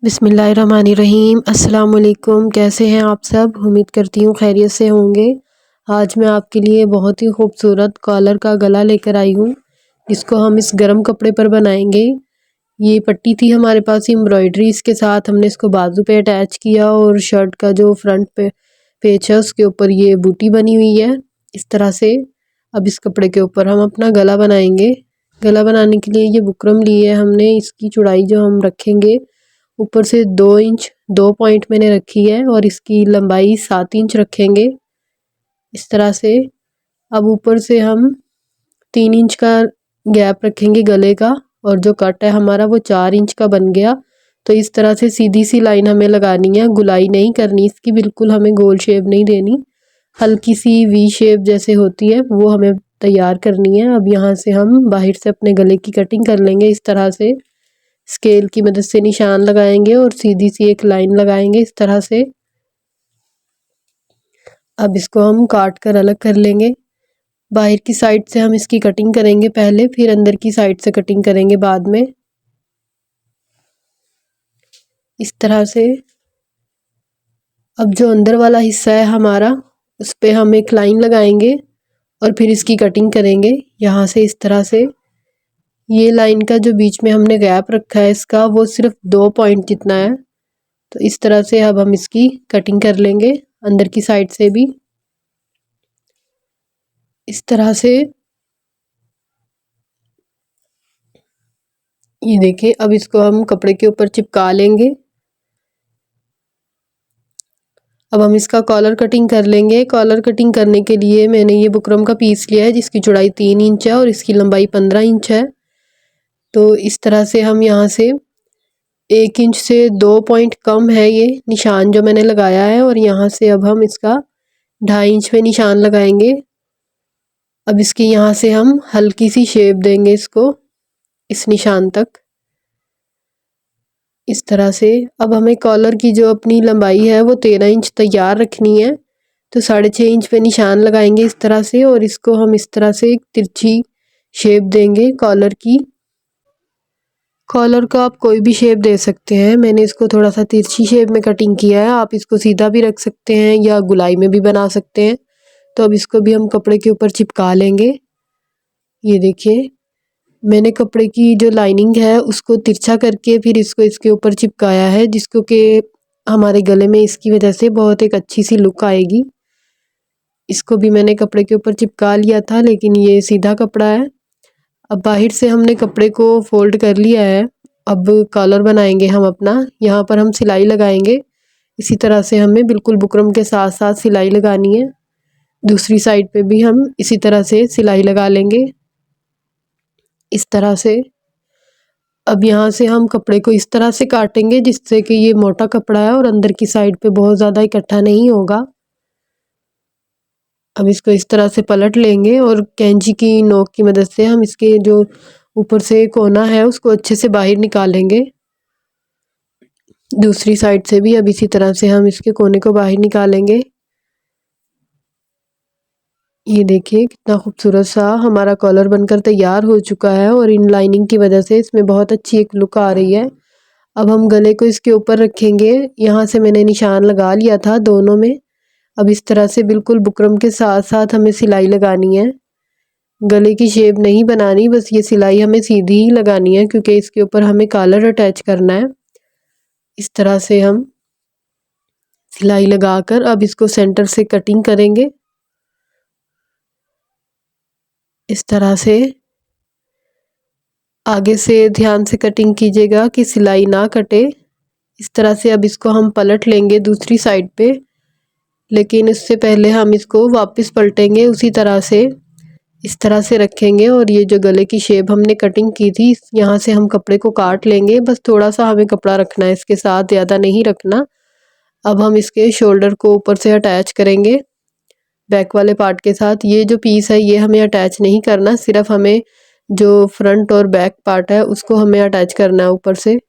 बिस्मिल्लाहिर्रहमानिर्रहीम। अस्सलाम वालेकुम। कैसे हैं आप सब? उम्मीद करती हूँ खैरियत से होंगे। आज मैं आपके लिए बहुत ही खूबसूरत कॉलर का गला लेकर आई हूँ, जिसको हम इस गर्म कपड़े पर बनाएंगे। ये पट्टी थी हमारे पास एम्ब्रॉयडरी, इसके साथ हमने इसको बाजू पे अटैच किया और शर्ट का जो फ्रंट पे पेच है उसके ऊपर ये बूटी बनी हुई है इस तरह से। अब इस कपड़े के ऊपर हम अपना गला बनाएंगे। गला बनाने के लिए ये बुकरम ली है हमने। इसकी चौड़ाई जो हम रखेंगे ऊपर से 2 इंच 2 पॉइंट मैंने रखी है और इसकी लंबाई 7 इंच रखेंगे इस तरह से। अब ऊपर से हम 3 इंच का गैप रखेंगे गले का, और जो कट है हमारा वो 4 इंच का बन गया। तो इस तरह से सीधी सी लाइन हमें लगानी है, गुलाई नहीं करनी इसकी, बिल्कुल हमें गोल शेप नहीं देनी, हल्की सी वी शेप जैसे होती है वो हमें तैयार करनी है। अब यहाँ से हम बाहर से अपने गले की कटिंग कर लेंगे इस तरह से। स्केल की मदद से निशान लगाएंगे और सीधी सी एक लाइन लगाएंगे इस तरह से। अब इसको हम काट कर अलग कर लेंगे। बाहर की साइड से हम इसकी कटिंग करेंगे पहले, फिर अंदर की साइड से कटिंग करेंगे बाद में इस तरह से। अब जो अंदर वाला हिस्सा है हमारा, उस पे हम एक लाइन लगाएंगे और फिर इसकी कटिंग करेंगे यहाँ से इस तरह से। ये लाइन का जो बीच में हमने गैप रखा है इसका, वो सिर्फ 2 पॉइंट जितना है। तो इस तरह से अब हम इसकी कटिंग कर लेंगे अंदर की साइड से भी इस तरह से। ये देखिए, अब इसको हम कपड़े के ऊपर चिपका लेंगे। अब हम इसका कॉलर कटिंग कर लेंगे। कॉलर कटिंग करने के लिए मैंने ये बुकरम का पीस लिया है जिसकी चौड़ाई 3 इंच है और इसकी लंबाई 15 इंच है। तो इस तरह से हम यहाँ से 1 इंच से 2 पॉइंट कम है ये निशान जो मैंने लगाया है, और यहाँ से अब हम इसका 2.5 इंच पे निशान लगाएंगे। अब इसकी यहाँ से हम हल्की सी शेप देंगे इसको इस निशान तक इस तरह से। अब हमें कॉलर की जो अपनी लंबाई है वो 13 इंच तैयार रखनी है। तो 6.5 इंच पे निशान लगाएंगे इस तरह से, और इसको हम इस तरह से एक तिरछी शेप देंगे कॉलर की। कॉलर का आप कोई भी शेप दे सकते हैं, मैंने इसको थोड़ा सा तिरछी शेप में कटिंग किया है। आप इसको सीधा भी रख सकते हैं या गुलाई में भी बना सकते हैं। तो अब इसको भी हम कपड़े के ऊपर चिपका लेंगे। ये देखिए, मैंने कपड़े की जो लाइनिंग है उसको तिरछा करके फिर इसको इसके ऊपर चिपकाया है, जिसको कि हमारे गले में इसकी वजह से बहुत एक अच्छी सी लुक आएगी। इसको भी मैंने कपड़े के ऊपर चिपका लिया था, लेकिन ये सीधा कपड़ा है। अब बाहर से हमने कपड़े को फोल्ड कर लिया है। अब कॉलर बनाएंगे हम अपना। यहाँ पर हम सिलाई लगाएंगे। इसी तरह से हमें बिल्कुल बुकरम के साथ साथ सिलाई लगानी है। दूसरी साइड पे भी हम इसी तरह से सिलाई लगा लेंगे इस तरह से। अब यहाँ से हम कपड़े को इस तरह से काटेंगे जिससे कि ये मोटा कपड़ा है और अंदर की साइड पे बहुत ज़्यादा इकट्ठा नहीं होगा। अब इसको इस तरह से पलट लेंगे और कैंची की नोक की मदद से हम इसके जो ऊपर से कोना है उसको अच्छे से बाहर निकालेंगे। दूसरी साइड से भी अब इसी तरह से हम इसके कोने को बाहर निकालेंगे। ये देखिए, कितना खूबसूरत सा हमारा कॉलर बनकर तैयार हो चुका है, और इन लाइनिंग की वजह से इसमें बहुत अच्छी एक लुक आ रही है। अब हम गले को इसके ऊपर रखेंगे। यहाँ से मैंने निशान लगा लिया था दोनों में। अब इस तरह से बिल्कुल बुकरम के साथ साथ हमें सिलाई लगानी है। गले की शेप नहीं बनानी, बस ये सिलाई हमें सीधी ही लगानी है क्योंकि इसके ऊपर हमें कॉलर अटैच करना है। इस तरह से हम सिलाई लगाकर अब इसको सेंटर से कटिंग करेंगे इस तरह से। आगे से ध्यान से कटिंग कीजिएगा कि सिलाई ना कटे। इस तरह से अब इसको हम पलट लेंगे दूसरी साइड पे, लेकिन इससे पहले हम इसको वापस पलटेंगे उसी तरह से। इस तरह से रखेंगे और ये जो गले की शेप हमने कटिंग की थी यहाँ से हम कपड़े को काट लेंगे। बस थोड़ा सा हमें कपड़ा रखना है इसके साथ, ज़्यादा नहीं रखना। अब हम इसके शोल्डर को ऊपर से अटैच करेंगे बैक वाले पार्ट के साथ। ये जो पीस है ये हमें अटैच नहीं करना, सिर्फ हमें जो फ्रंट और बैक पार्ट है उसको हमें अटैच करना है ऊपर से।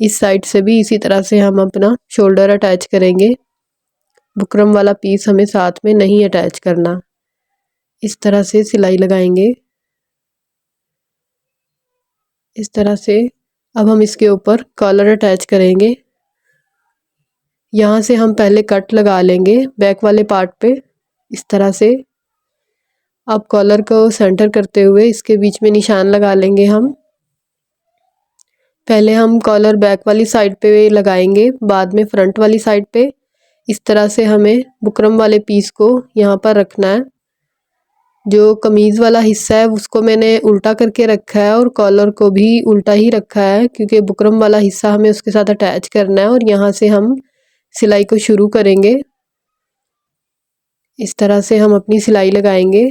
इस साइड से भी इसी तरह से हम अपना शोल्डर अटैच करेंगे। बुकरम वाला पीस हमें साथ में नहीं अटैच करना। इस तरह से सिलाई लगाएंगे इस तरह से। अब हम इसके ऊपर कॉलर अटैच करेंगे। यहाँ से हम पहले कट लगा लेंगे बैक वाले पार्ट पे इस तरह से। अब कॉलर को सेंटर करते हुए इसके बीच में निशान लगा लेंगे हम। पहले हम कॉलर बैक वाली साइड पे लगाएंगे, बाद में फ्रंट वाली साइड पे। इस तरह से हमें बुकरम वाले पीस को यहाँ पर रखना है। जो कमीज़ वाला हिस्सा है उसको मैंने उल्टा करके रखा है और कॉलर को भी उल्टा ही रखा है, क्योंकि बुकरम वाला हिस्सा हमें उसके साथ अटैच करना है। और यहाँ से हम सिलाई को शुरू करेंगे। इस तरह से हम अपनी सिलाई लगाएंगे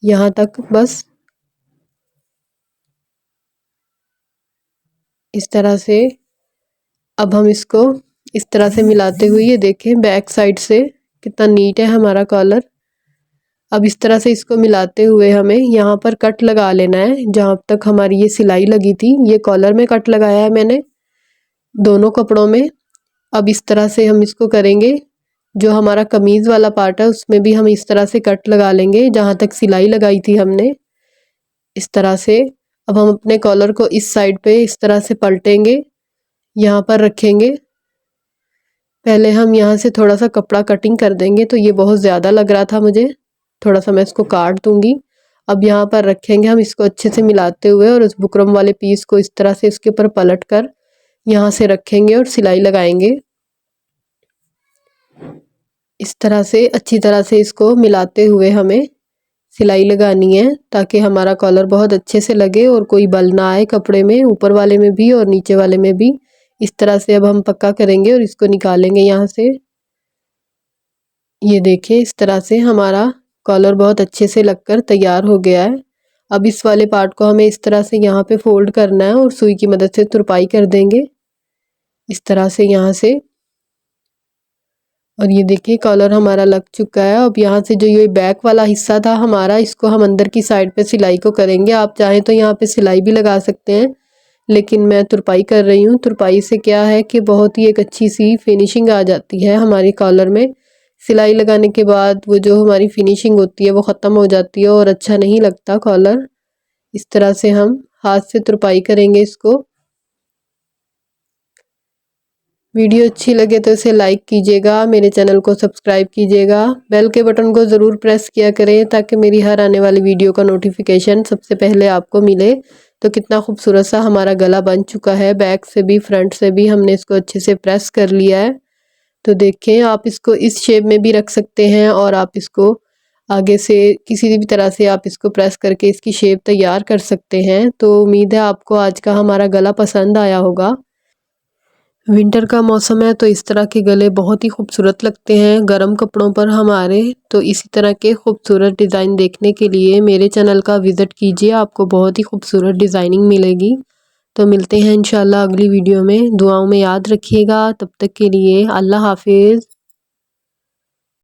यहाँ तक, बस इस तरह से। अब हम इसको इस तरह से मिलाते हुए, ये देखें बैक साइड से कितना नीट है हमारा कॉलर। अब इस तरह से इसको मिलाते हुए हमें यहाँ पर कट लगा लेना है जहाँ तक हमारी ये सिलाई लगी थी। ये कॉलर में कट लगाया है मैंने दोनों कपड़ों में। अब इस तरह से हम इसको करेंगे। जो हमारा कमीज़ वाला पार्ट है उसमें भी हम इस तरह से कट लगा लेंगे जहाँ तक सिलाई लगाई थी हमने, इस तरह से। अब हम अपने कॉलर को इस साइड पे इस तरह से पलटेंगे, यहाँ पर रखेंगे। पहले हम यहाँ से थोड़ा सा कपड़ा कटिंग कर देंगे, तो ये बहुत ज़्यादा लग रहा था मुझे, थोड़ा सा मैं इसको काट दूंगी। अब यहाँ पर रखेंगे हम इसको अच्छे से मिलाते हुए और उस बुकरम वाले पीस को इस तरह से इसके ऊपर पलट कर यहाँ से रखेंगे और सिलाई लगाएंगे। इस तरह से अच्छी तरह से इसको मिलाते हुए हमें सिलाई लगानी है, ताकि हमारा कॉलर बहुत अच्छे से लगे और कोई बल ना आए कपड़े में, ऊपर वाले में भी और नीचे वाले में भी। इस तरह से अब हम पक्का करेंगे और इसको निकालेंगे यहाँ से। ये देखिए इस तरह से हमारा कॉलर बहुत अच्छे से लगकर तैयार हो गया है। अब इस वाले पार्ट को हमें इस तरह से यहाँ पे फोल्ड करना है और सुई की मदद से तुरपाई कर देंगे इस तरह से यहाँ से। और ये देखिए कॉलर हमारा लग चुका है। अब यहाँ से जो ये बैक वाला हिस्सा था हमारा, इसको हम अंदर की साइड पे सिलाई को करेंगे। आप चाहें तो यहाँ पे सिलाई भी लगा सकते हैं, लेकिन मैं तुरपाई कर रही हूँ। तुरपाई से क्या है कि बहुत ही एक अच्छी सी फिनिशिंग आ जाती है हमारी कॉलर में। सिलाई लगाने के बाद वो जो हमारी फिनिशिंग होती है वो ख़त्म हो जाती है और अच्छा नहीं लगता कॉलर। इस तरह से हम हाथ से तुरपाई करेंगे इसको। वीडियो अच्छी लगे तो इसे लाइक कीजिएगा, मेरे चैनल को सब्सक्राइब कीजिएगा, बेल के बटन को ज़रूर प्रेस किया करें ताकि मेरी हर आने वाली वीडियो का नोटिफिकेशन सबसे पहले आपको मिले। तो कितना खूबसूरत सा हमारा गला बन चुका है, बैक से भी फ्रंट से भी हमने इसको अच्छे से प्रेस कर लिया है। तो देखें आप इसको इस शेप में भी रख सकते हैं और आप इसको आगे से किसी भी तरह से आप इसको प्रेस करके इसकी शेप तैयार कर सकते हैं। तो उम्मीद है आपको आज का हमारा गला पसंद आया होगा। विंटर का मौसम है तो इस तरह के गले बहुत ही खूबसूरत लगते हैं गर्म कपड़ों पर हमारे। तो इसी तरह के खूबसूरत डिज़ाइन देखने के लिए मेरे चैनल का विज़िट कीजिए, आपको बहुत ही खूबसूरत डिज़ाइनिंग मिलेगी। तो मिलते हैं इंशाल्लाह अगली वीडियो में। दुआओं में याद रखिएगा। तब तक के लिए अल्लाह हाफिज़।